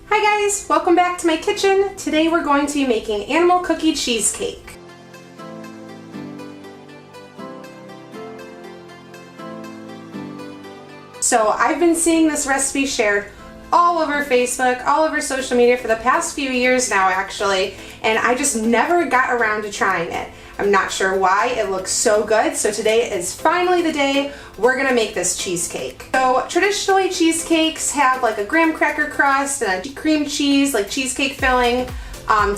Hi guys, welcome back to my kitchen. Today we're going to be making animal cookie cheesecake. So I've been seeing this recipe shared all over Facebook, all over social media for the past few years now actually, and I just never got around to trying it. I'm not sure why, it looks so good, so today is finally the day we're gonna make this cheesecake. So traditionally cheesecakes have like a graham cracker crust and a cream cheese, like cheesecake filling.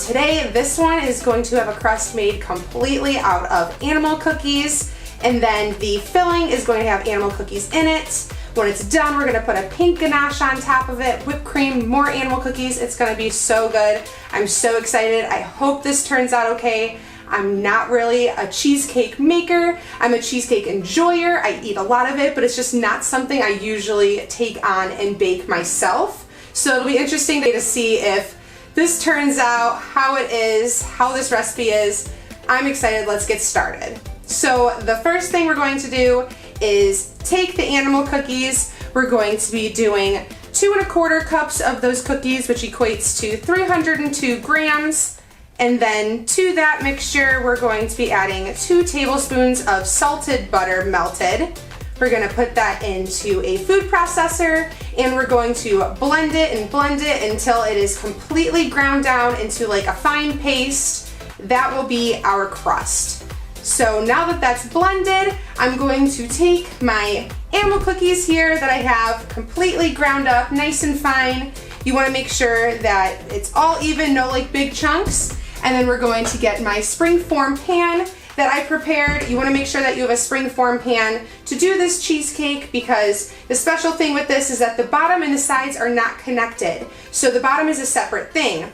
Today this one is going to have a crust made completely out of animal cookies, and then the filling is going to have animal cookies in it. When it's done, we're gonna put a pink ganache on top of it, whipped cream, more animal cookies. It's gonna be so good. I'm so excited. I hope this turns out okay. I'm not really a cheesecake maker. I'm a cheesecake enjoyer. I eat a lot of it, but it's just not something I usually take on and bake myself. So it'll be interesting to see if this turns out, how it is, how this recipe is. I'm excited. Let's get started. So the first thing we're going to do is take the animal cookies. We're going to be doing 2 1/4 cups of those cookies, which equates to 302 grams. And then to that mixture, we're going to be adding 2 tablespoons of salted butter melted. We're gonna put that into a food processor and we're going to blend it until it is completely ground down into like a fine paste. That will be our crust. So now that that's blended, I'm going to take my animal cookies here that I have completely ground up, nice and fine. You wanna make sure that it's all even, no like big chunks. And then we're going to get my springform pan that I prepared. You wanna make sure that you have a springform pan to do this cheesecake, because the special thing with this is that the bottom and the sides are not connected. So the bottom is a separate thing.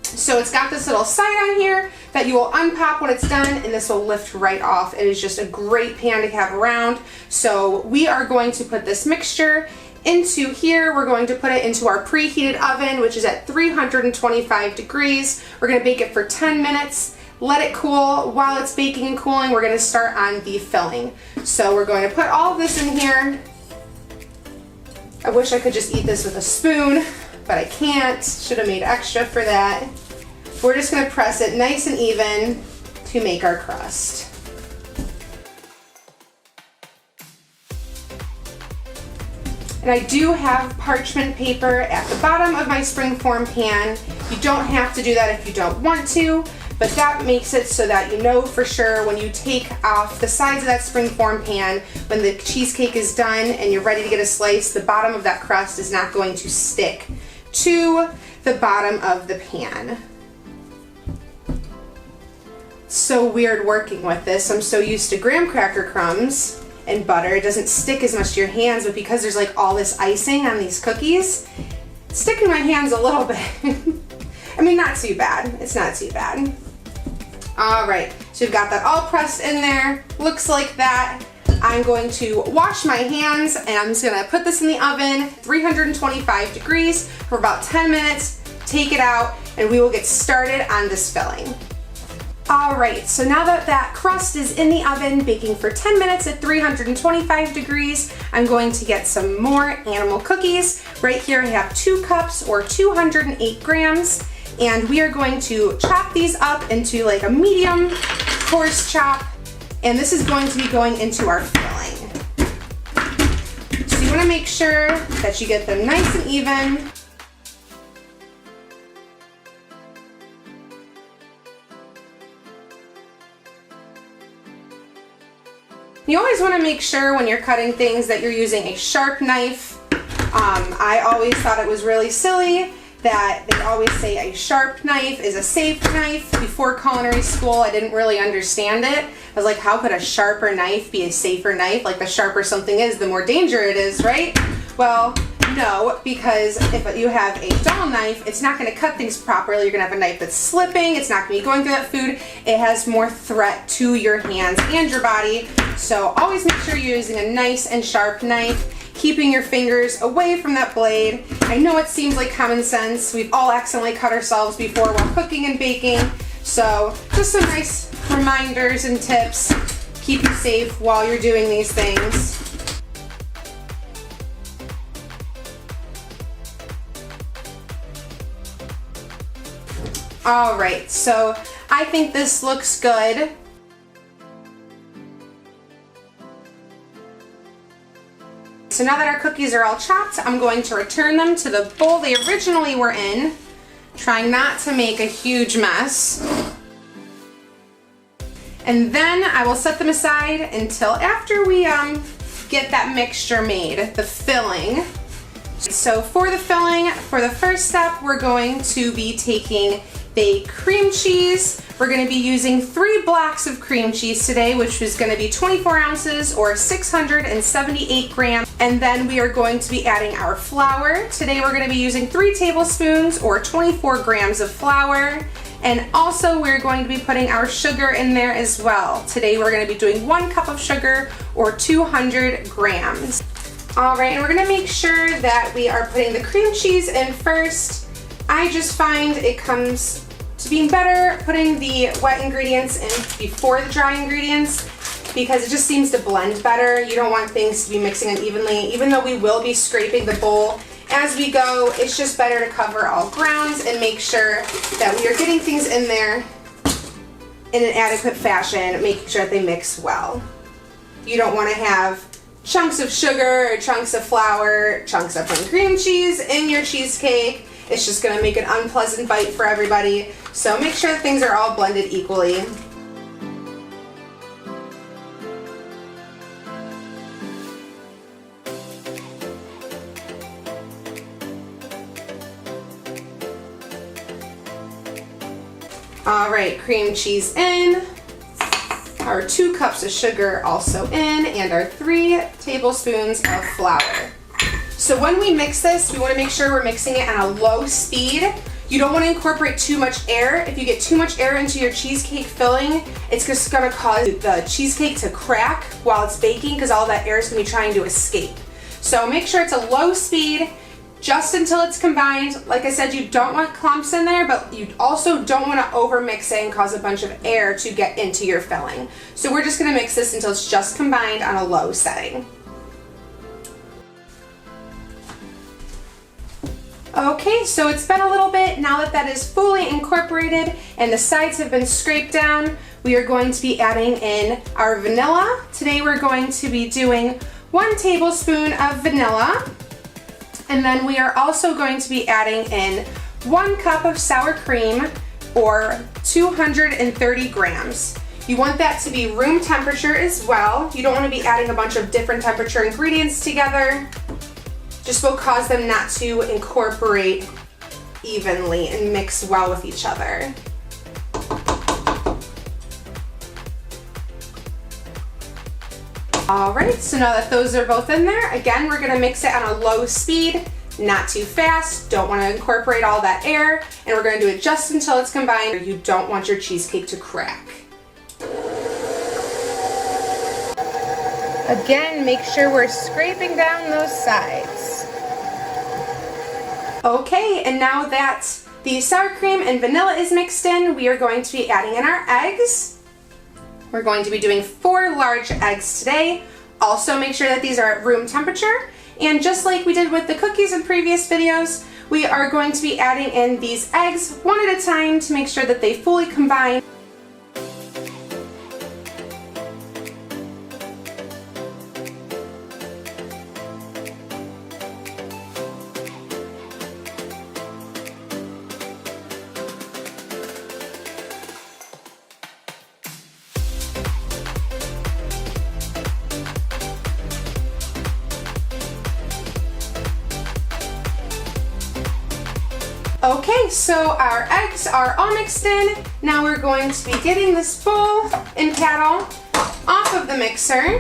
So it's got this little side on here that you will unpop when it's done, and this will lift right off. It is just a great pan to have around. So we are going to put this mixture into here. We're going to put it into our preheated oven, which is at 325 degrees. We're gonna bake it for 10 minutes. Let it cool. While it's baking and cooling, we're gonna start on the filling. So we're going to put all of this in here. I wish I could just eat this with a spoon, but I can't. Should have made extra for that. We're just gonna press it nice and even to make our crust. And I do have parchment paper at the bottom of my springform pan. You don't have to do that if you don't want to, but that makes it so that you know for sure when you take off the sides of that springform pan, when the cheesecake is done and you're ready to get a slice, the bottom of that crust is not going to stick to the bottom of the pan. It's so weird working with this. I'm so used to graham cracker crumbs and butter. It doesn't stick as much to your hands, but because there's like all this icing on these cookies, it's sticking my hands a little bit. I mean, not too bad. It's not too bad. All right, so we've got that all pressed in there. Looks like that. I'm going to wash my hands and I'm just gonna put this in the oven, 325 degrees for about 10 minutes, take it out, and we will get started on this filling. All right, so now that that crust is in the oven, baking for 10 minutes at 325 degrees, I'm going to get some more animal cookies. Right here I have 2 cups or 208 grams, and we are going to chop these up into like a medium coarse chop, and this is going to be going into our filling. So you wanna make sure that you get them nice and even. You always want to make sure when you're cutting things that you're using a sharp knife. I always thought it was really silly that they always say a sharp knife is a safe knife. Before culinary school, I didn't really understand it. I was like, how could a sharper knife be a safer knife? Like the sharper something is, the more danger it is, right? Well, no, because if you have a dull knife, it's not going to cut things properly. You're going to have a knife that's slipping. It's not going to be going through that food. It has more threat to your hands and your body. So always make sure you're using a nice and sharp knife, keeping your fingers away from that blade. I know it seems like common sense. We've all accidentally cut ourselves before while cooking and baking. So just some nice reminders and tips. Keep you safe while you're doing these things. All right, so I think this looks good. So now that our cookies are all chopped, I'm going to return them to the bowl they originally were in, trying not to make a huge mess. And then I will set them aside until after we get that mixture made, the filling. So for the filling, for the first step, we're going to be taking the cream cheese. We're going to be using 3 blocks of cream cheese today, which is going to be 24 ounces or 678 grams. And then we are going to be adding our flour. Today we're going to be using 3 tablespoons or 24 grams of flour. And also we're going to be putting our sugar in there as well. Today we're going to be doing 1 cup of sugar or 200 grams. All right, and we're going to make sure that we are putting the cream cheese in first. I just find it comes to being better putting the wet ingredients in before the dry ingredients because it just seems to blend better. You don't want things to be mixing unevenly. Even though we will be scraping the bowl as we go, it's just better to cover all grounds and make sure that we are getting things in there in an adequate fashion, making sure that they mix well. You don't want to have chunks of sugar or chunks of flour, chunks of plain cream cheese in your cheesecake. It's just going to make an unpleasant bite for everybody. So make sure that things are all blended equally. All right, cream cheese in, our 2 cups of sugar also in, and our 3 tablespoons of flour. So when we mix this, we want to make sure we're mixing it on a low speed. You don't want to incorporate too much air. If you get too much air into your cheesecake filling, it's just going to cause the cheesecake to crack while it's baking because all that air is going to be trying to escape. So make sure it's a low speed just until it's combined. Like I said, you don't want clumps in there, but you also don't want to over mix it and cause a bunch of air to get into your filling. So we're just going to mix this until it's just combined on a low setting. Okay, so it's been a little bit. Now that that is fully incorporated and the sides have been scraped down, we are going to be adding in our vanilla. Today we're going to be doing 1 tablespoon of vanilla. And then we are also going to be adding in 1 cup of sour cream or 230 grams. You want that to be room temperature as well. You don't want to be adding a bunch of different temperature ingredients together. Just will cause them not to incorporate evenly and mix well with each other. All right, so now that those are both in there, again, we're gonna mix it on a low speed, not too fast, don't wanna incorporate all that air, and we're gonna do it just until it's combined. You don't want your cheesecake to crack. Again, make sure we're scraping down those sides. Okay, and now that the sour cream and vanilla is mixed in, we are going to be adding in our eggs. We're going to be doing 4 large eggs today. Also make sure that these are at room temperature. And just like we did with the cookies in previous videos, we are going to be adding in these eggs 1 at a time to make sure that they fully combine. Okay, so our eggs are all mixed in. Now we're going to be getting this bowl and paddle off of the mixer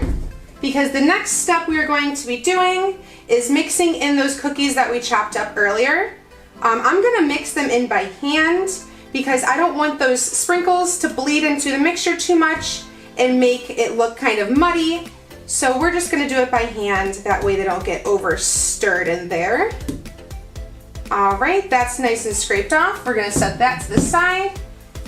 because the next step we are going to be doing is mixing in those cookies that we chopped up earlier. I'm gonna mix them in by hand because I don't want those sprinkles to bleed into the mixture too much and make it look kind of muddy. So we're just gonna do it by hand. That way they don't get over stirred in there. All right, that's nice and scraped off. We're gonna set that to the side.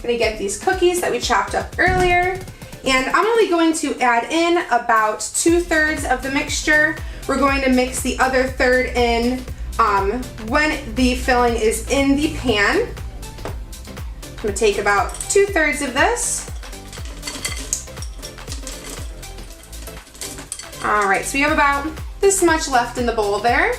Gonna get these cookies that we chopped up earlier. And I'm only going to add in about 2/3 of the mixture. We're going to mix the other third in when the filling is in the pan. gonna take about 2/3 of this. All right, so we have about this much left in the bowl there.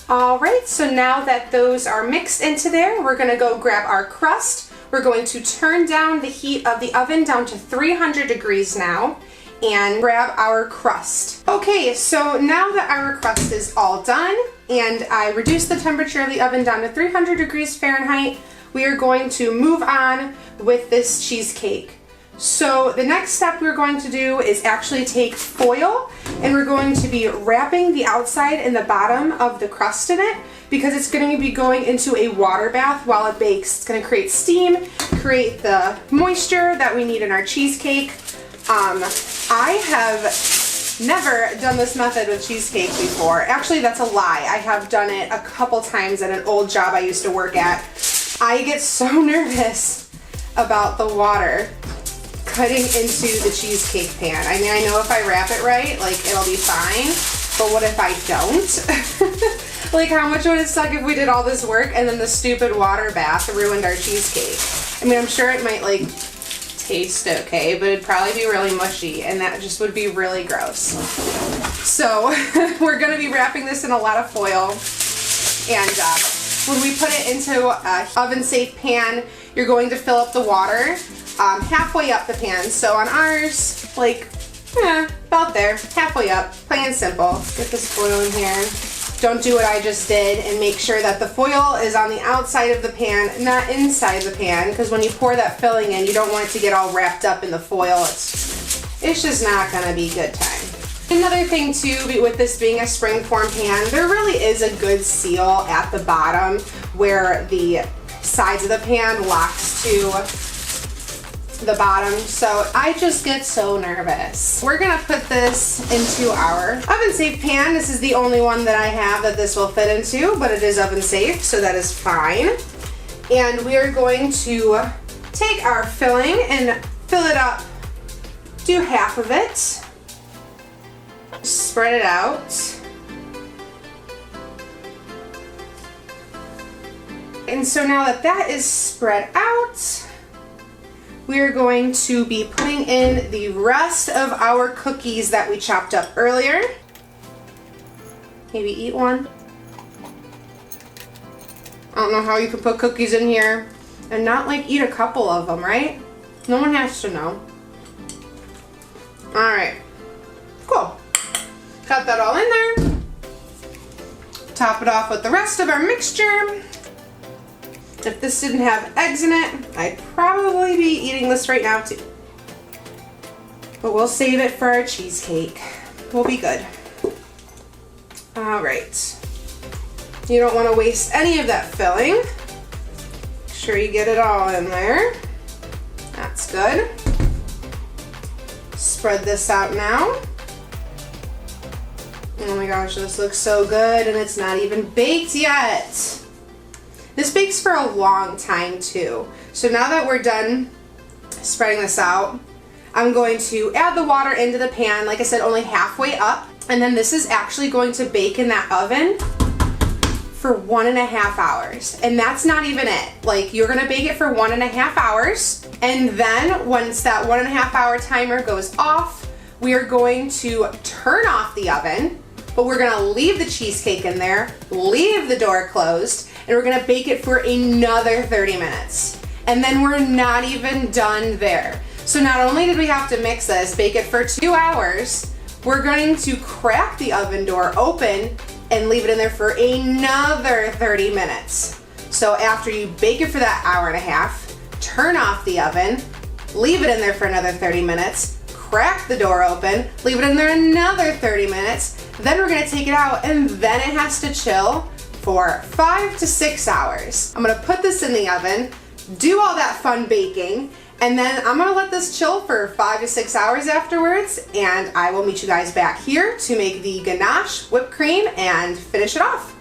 All right, so now that those are mixed into there, we're gonna go grab our crust. We're going to turn down the heat of the oven down to 300 degrees now and grab our crust. Okay, so now that our crust is all done and I reduced the temperature of the oven down to 300 degrees Fahrenheit, we are going to move on with this cheesecake. So the next step we're going to do is actually take foil and we're going to be wrapping the outside and the bottom of the crust in it because it's going to be going into a water bath while it bakes. It's going to create steam, create the moisture that we need in our cheesecake. I have never done this method with cheesecake before. Actually, that's a lie. I have done it a couple times at an old job I used to work at. I get so nervous about the water cutting into the cheesecake pan. I mean, I know if I wrap it right, like it'll be fine, but what if I don't? Like how much would it suck if we did all this work and then the stupid water bath ruined our cheesecake? I mean, I'm sure it might like taste okay, but it'd probably be really mushy and that just would be really gross. So we're gonna be wrapping this in a lot of foil, and when we put it into a oven safe pan, you're going to fill up the water halfway up the pan. So on ours, like, about there, halfway up, plain and simple. Get this foil in here. Don't do what I just did and make sure that the foil is on the outside of the pan, not inside the pan, because when you pour that filling in, you don't want it to get all wrapped up in the foil. It's just not gonna be good time. Another thing too, with this being a spring form pan, there really is a good seal at the bottom where the sides of the pan locks to the bottom, so I just get so nervous. We're gonna put this into our oven safe pan. This is the only one that I have that this will fit into, but it is oven safe, so that is fine. And we are going to take our filling and fill it up, do half of it, spread it out. And so now that that is spread out, we are going to be putting in the rest of our cookies that we chopped up earlier. Maybe eat one. I don't know how you can put cookies in here and not like eat a couple of them, right? No one has to know. All right, cool. Cut that all in there. Top it off with the rest of our mixture. If this didn't have eggs in it, I'd probably be eating this right now too. But we'll save it for our cheesecake. We'll be good. All right. You don't want to waste any of that filling. Make sure you get it all in there. That's good. Spread this out now. Oh my gosh, this looks so good and it's not even baked yet. This bakes for a long time too. So now that we're done spreading this out, I'm going to add the water into the pan, like I said, only halfway up. And then this is actually going to bake in that oven for 1.5 hours. And that's not even it. Like, you're gonna bake it for 1.5 hours. And then once that 1.5 hour timer goes off, we are going to turn off the oven, but we're gonna leave the cheesecake in there, leave the door closed, and we're gonna bake it for another 30 minutes. And then we're not even done there. So not only did we have to mix this, bake it for 2 hours, we're going to crack the oven door open and leave it in there for another 30 minutes. So after you bake it for that 1.5 hours, turn off the oven, leave it in there for another 30 minutes, crack the door open, leave it in there another 30 minutes, then we're gonna take it out and then it has to chill for 5 to 6 hours. I'm gonna put this in the oven, do all that fun baking, and then I'm gonna let this chill for 5 to 6 hours afterwards, and I will meet you guys back here to make the ganache whipped cream and finish it off.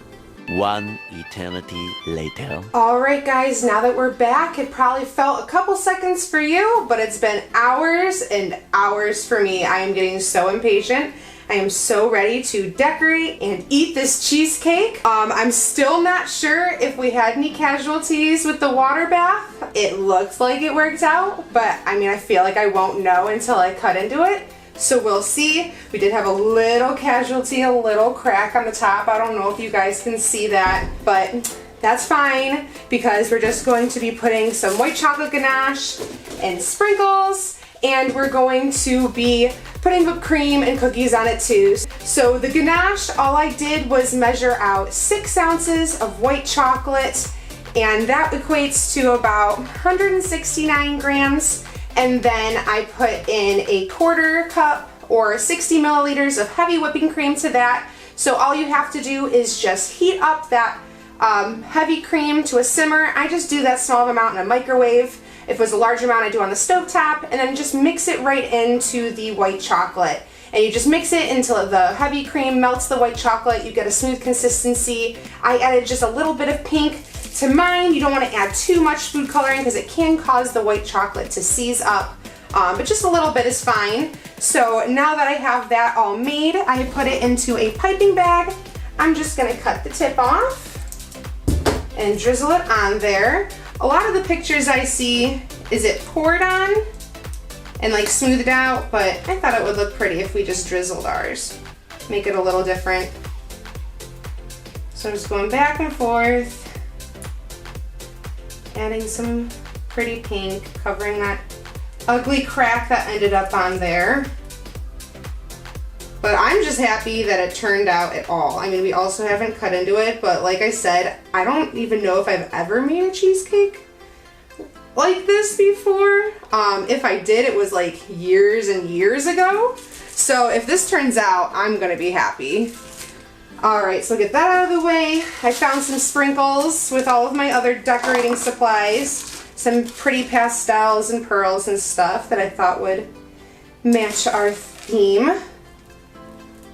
One eternity later. Alright guys, now that we're back, it probably felt a couple seconds for you, but it's been hours and hours for me. I am getting so impatient. I am so ready to decorate and eat this cheesecake. I'm still not sure if we had any casualties with the water bath. It looked like it worked out, but I mean, I feel like I won't know until I cut into it. So we'll see. We did have a little casualty, a little crack on the top. I don't know if you guys can see that, but that's fine because we're just going to be putting some white chocolate ganache and sprinkles, and we're going to be putting whipped cream and cookies on it too. So the ganache, all I did was measure out 6 ounces of white chocolate, and that equates to about 169 grams. And then I put in a 1/4 cup or 60 milliliters of heavy whipping cream to that. So all you have to do is just heat up that heavy cream to a simmer. I just do that small amount in a microwave. If it was a large amount, I do on the stovetop, and then just mix it right into the white chocolate. And you just mix it until the heavy cream melts the white chocolate. You get a smooth consistency. I added just a little bit of pink to mine. You don't want to add too much food coloring because it can cause the white chocolate to seize up, but just a little bit is fine. So now that I have that all made, I put it into a piping bag. I'm just going to cut the tip off and drizzle it on there. A lot of the pictures I see is it poured on and like smoothed out, but I thought it would look pretty if we just drizzled ours. Make it a little different. So I'm just going back and forth, adding some pretty pink, covering that ugly crack that ended up on there. But I'm just happy that it turned out at all. I mean, we also haven't cut into it, but like I said, I don't even know if I've ever made a cheesecake like this before. If I did, it was like years and years ago. So if this turns out, I'm gonna be happy. Alright, so get that out of the way. I found some sprinkles with all of my other decorating supplies. Some pretty pastels and pearls and stuff that I thought would match our theme.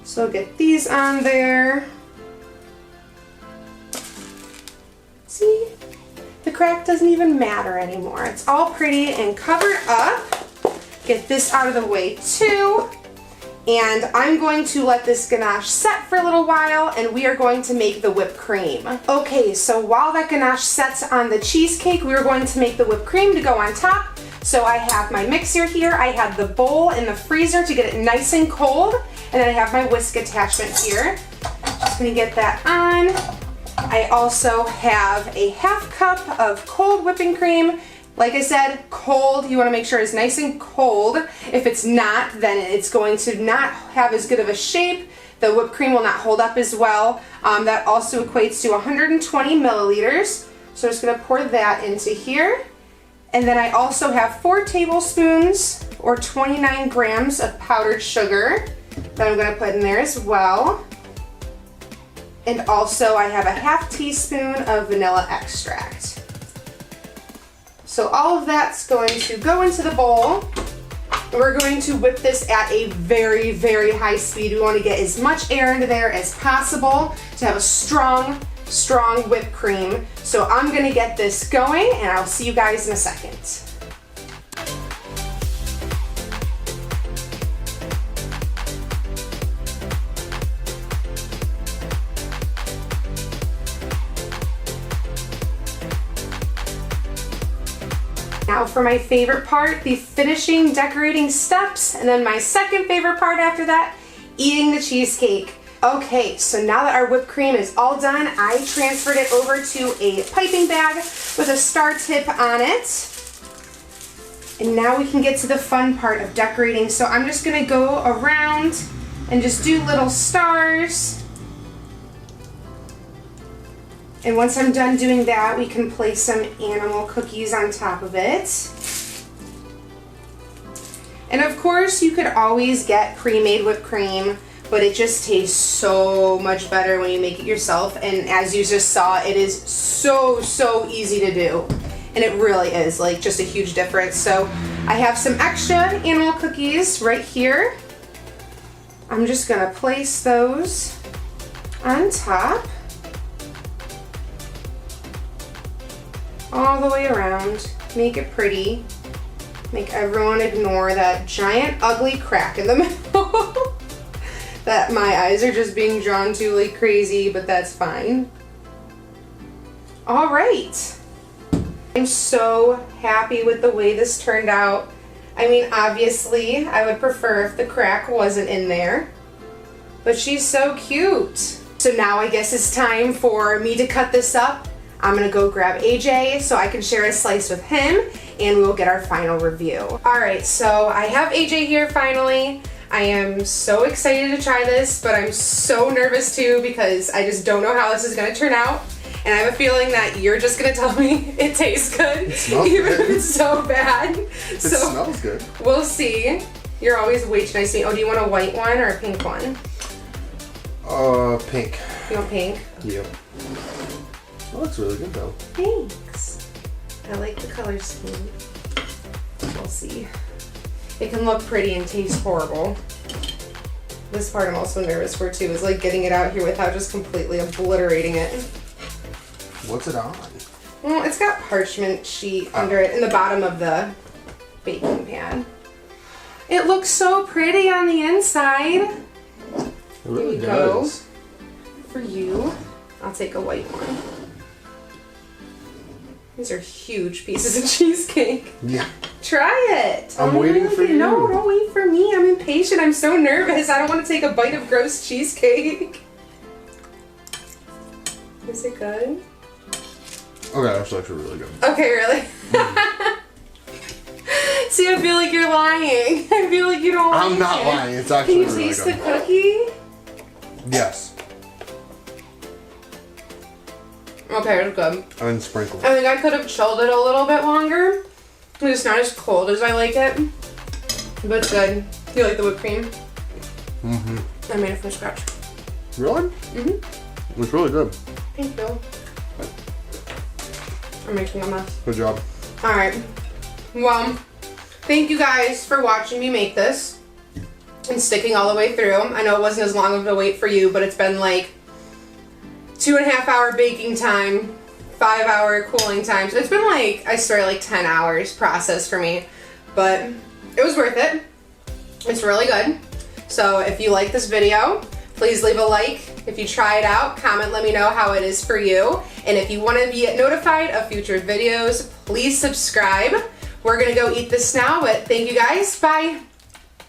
So get these on there. See? The crack doesn't even matter anymore. It's all pretty and covered up. Get this out of the way too. And I'm going to let this ganache set for a little while, and we are going to make the whipped cream. Okay, so while that ganache sets on the cheesecake, we are going to make the whipped cream to go on top. So I have my mixer here, I have the bowl in the freezer to get it nice and cold, and then I have my whisk attachment here. Just gonna get that on. I also have a 1/2 cup of cold whipping cream. Like I said, cold, you want to make sure it's nice and cold. If it's not, then it's going to not have as good of a shape. The whipped cream will not hold up as well. That also equates to 120 milliliters. So I'm just going to pour that into here. And then I also have 4 tablespoons or 29 grams of powdered sugar that I'm going to put in there as well. And also I have a 1/2 teaspoon of vanilla extract. So all of that's going to go into the bowl. We're going to whip this at a very, very high speed. We want to get as much air into there as possible to have a strong, strong whipped cream. So I'm going to get this going, and I'll see you guys in a second. Now for my favorite part, the finishing decorating steps, and then my second favorite part after that, eating the cheesecake. Okay, so now that our whipped cream is all done, I transferred it over to a piping bag with a star tip on it. And now we can get to the fun part of decorating. So I'm just gonna go around and just do little stars. And once I'm done doing that, we can place some animal cookies on top of it. And of course, you could always get pre-made whipped cream, but it just tastes so much better when you make it yourself. And as you just saw, it is so, so easy to do. And it really is, like, just a huge difference. So I have some extra animal cookies right here. I'm just gonna place those on top. all the way around. Make it pretty. Make everyone ignore that giant ugly crack in the middle that my eyes are just being drawn to like crazy, but that's fine. All right. I'm so happy with the way this turned out. I mean, obviously, I would prefer if the crack wasn't in there, but she's so cute. So now I guess it's time for me to cut this up. I'm gonna go grab AJ so I can share a slice with him and we'll get our final review. All right, so I have AJ here finally. I am so excited to try this, but I'm so nervous too because I just don't know how this is gonna turn out. And I have a feeling that you're just gonna tell me it tastes good, even if it's so bad. It smells good. We'll see. You're always way too nice to me. Oh, do you want a white one or a pink one? Pink. You want pink? Yep. That looks really good though. Thanks. I like the color scheme. We'll see. It can look pretty and taste horrible. This part I'm also nervous for too, is like getting it out here without just completely obliterating it. What's it on? Well, it's got parchment sheet under it in the bottom of the baking pan. It looks so pretty on the inside. It really Here you go. does. For you, I'll take a white one. These are huge pieces of cheesecake. Yeah. Try it. I'm waiting for you. No, don't wait for me. I'm impatient. I'm so nervous. I don't want to take a bite of gross cheesecake. Is it good? Okay, that's actually really good. Okay, really? See, I feel like you're lying. I feel like you don't like I'm not it. lying. It's actually Can you really taste good. the cookie? Yes. Okay, it's good. And sprinkles. I think I could have chilled it a little bit longer. It's not as cold as I like it, but it's good. Do you like the whipped cream? Mm-hmm. I made it from scratch. Really? Mm-hmm. It's really good. Thank you. I'm making a mess. Good job. Alright. Well, thank you guys for watching me make this and sticking all the way through. I know it wasn't as long of a wait for you, but it's been like 2.5 hour baking time, 5 hour cooling time. So it's been like, I swear, like 10 hours process for me, but it was worth it. It's really good. So if you like this video, please leave a like. If you try it out, comment, let me know how it is for you. And if you want to be notified of future videos, please subscribe. We're gonna go eat this now, but thank you guys. Bye.